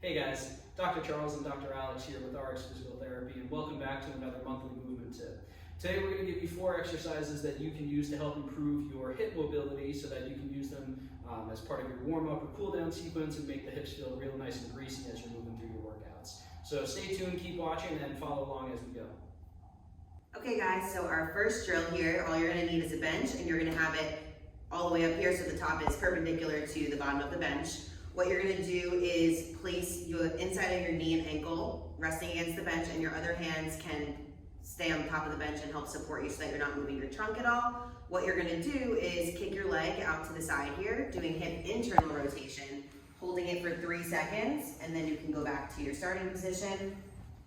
Hey guys, Dr. Charles and Dr. Alex here with RX Physical Therapy, and welcome back to another monthly movement tip. Today we're going to give you 4 exercises that you can use to help improve your hip mobility so that you can use them as part of your warm-up or cool-down sequence and make the hips feel real nice and greasy as you're moving through your workouts. So stay tuned, keep watching, and follow along as we go. Okay guys, so our first drill here, all you're going to need is a bench, and you're going to have it all the way up here so the top is perpendicular to the bottom of the bench. What you're going to do is place your inside of your knee and ankle resting against the bench, and your other hands can stay on top of the bench and help support you so that you're not moving your trunk at all. What you're going to do is kick your leg out to the side here, doing hip internal rotation, holding it for 3 seconds, and then you can go back to your starting position.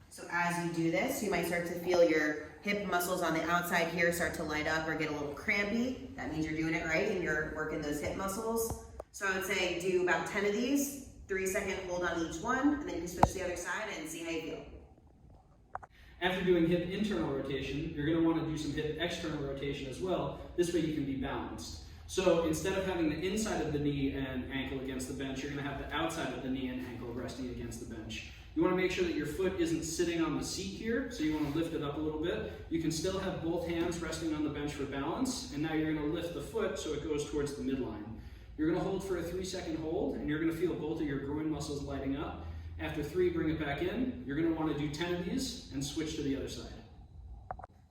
So as you do this, you might start to feel your hip muscles on the outside here start to light up or get a little crampy. That means you're doing it right and you're working those hip muscles. So I would say do about 10 of these, 3-second hold on each one, and then you can switch to the other side and see how you feel. After doing hip internal rotation, you're going to want to do some hip external rotation as well. This way you can be balanced. So instead of having the inside of the knee and ankle against the bench, you're going to have the outside of the knee and ankle resting against the bench. You want to make sure that your foot isn't sitting on the seat here, so you want to lift it up a little bit. You can still have both hands resting on the bench for balance, and now you're going to lift the foot so it goes towards the midline. You're going to hold for a 3-second hold, and you're going to feel both of your groin muscles lighting up. After 3, bring it back in. You're going to want to do 10 of these and switch to the other side.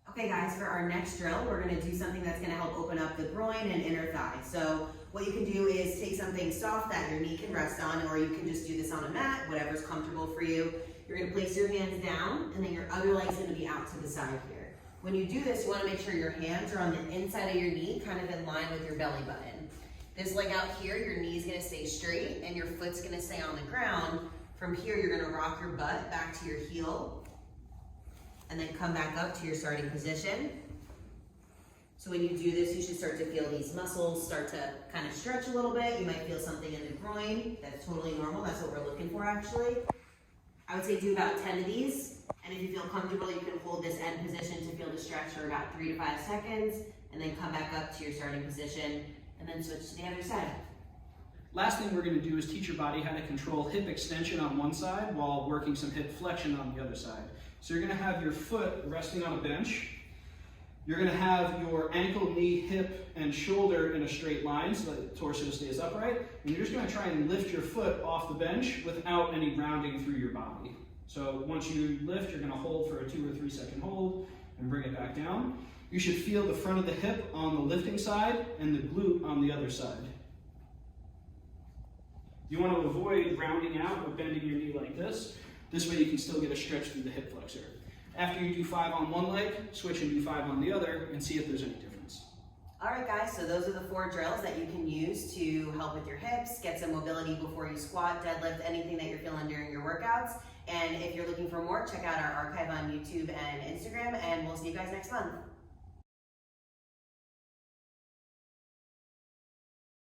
Okay guys, for our next drill, we're going to do something that's going to help open up the groin and inner thigh. So what you can do is take something soft that your knee can rest on, or you can just do this on a mat, whatever's comfortable for you. You're going to place your hands down, and then your other leg's going to be out to the side here. When you do this, you want to make sure your hands are on the inside of your knee, kind of in line with your belly button. This leg out here, your knee's going to stay straight, and your foot's going to stay on the ground. From here, you're going to rock your butt back to your heel, and then come back up to your starting position. So when you do this, you should start to feel these muscles start to kind of stretch a little bit. You might feel something in the groin. That's totally normal. That's what we're looking for, actually. I would say do about 10 of these, and if you feel comfortable, you can hold this end position to feel the stretch for about 3 to 5 seconds, and then come back up to your starting position, and then switch to the other side. Last thing we're going to do is teach your body how to control hip extension on one side while working some hip flexion on the other side. So you're going to have your foot resting on a bench. You're going to have your ankle, knee, hip, and shoulder in a straight line so that the torso stays upright. And you're just going to try and lift your foot off the bench without any rounding through your body. So once you lift, you're going to hold for a 2 or 3-second hold and bring it back down. You should feel the front of the hip on the lifting side and the glute on the other side. You want to avoid rounding out or bending your knee like this. This way you can still get a stretch through the hip flexor. After you do 5 on one leg, switch and do 5 on the other and see if there's any difference. All right guys, so those are the 4 drills that you can use to help with your hips, get some mobility before you squat, deadlift, anything that you're feeling during your workouts. And if you're looking for more, check out our archive on YouTube and Instagram, and we'll see you guys next month.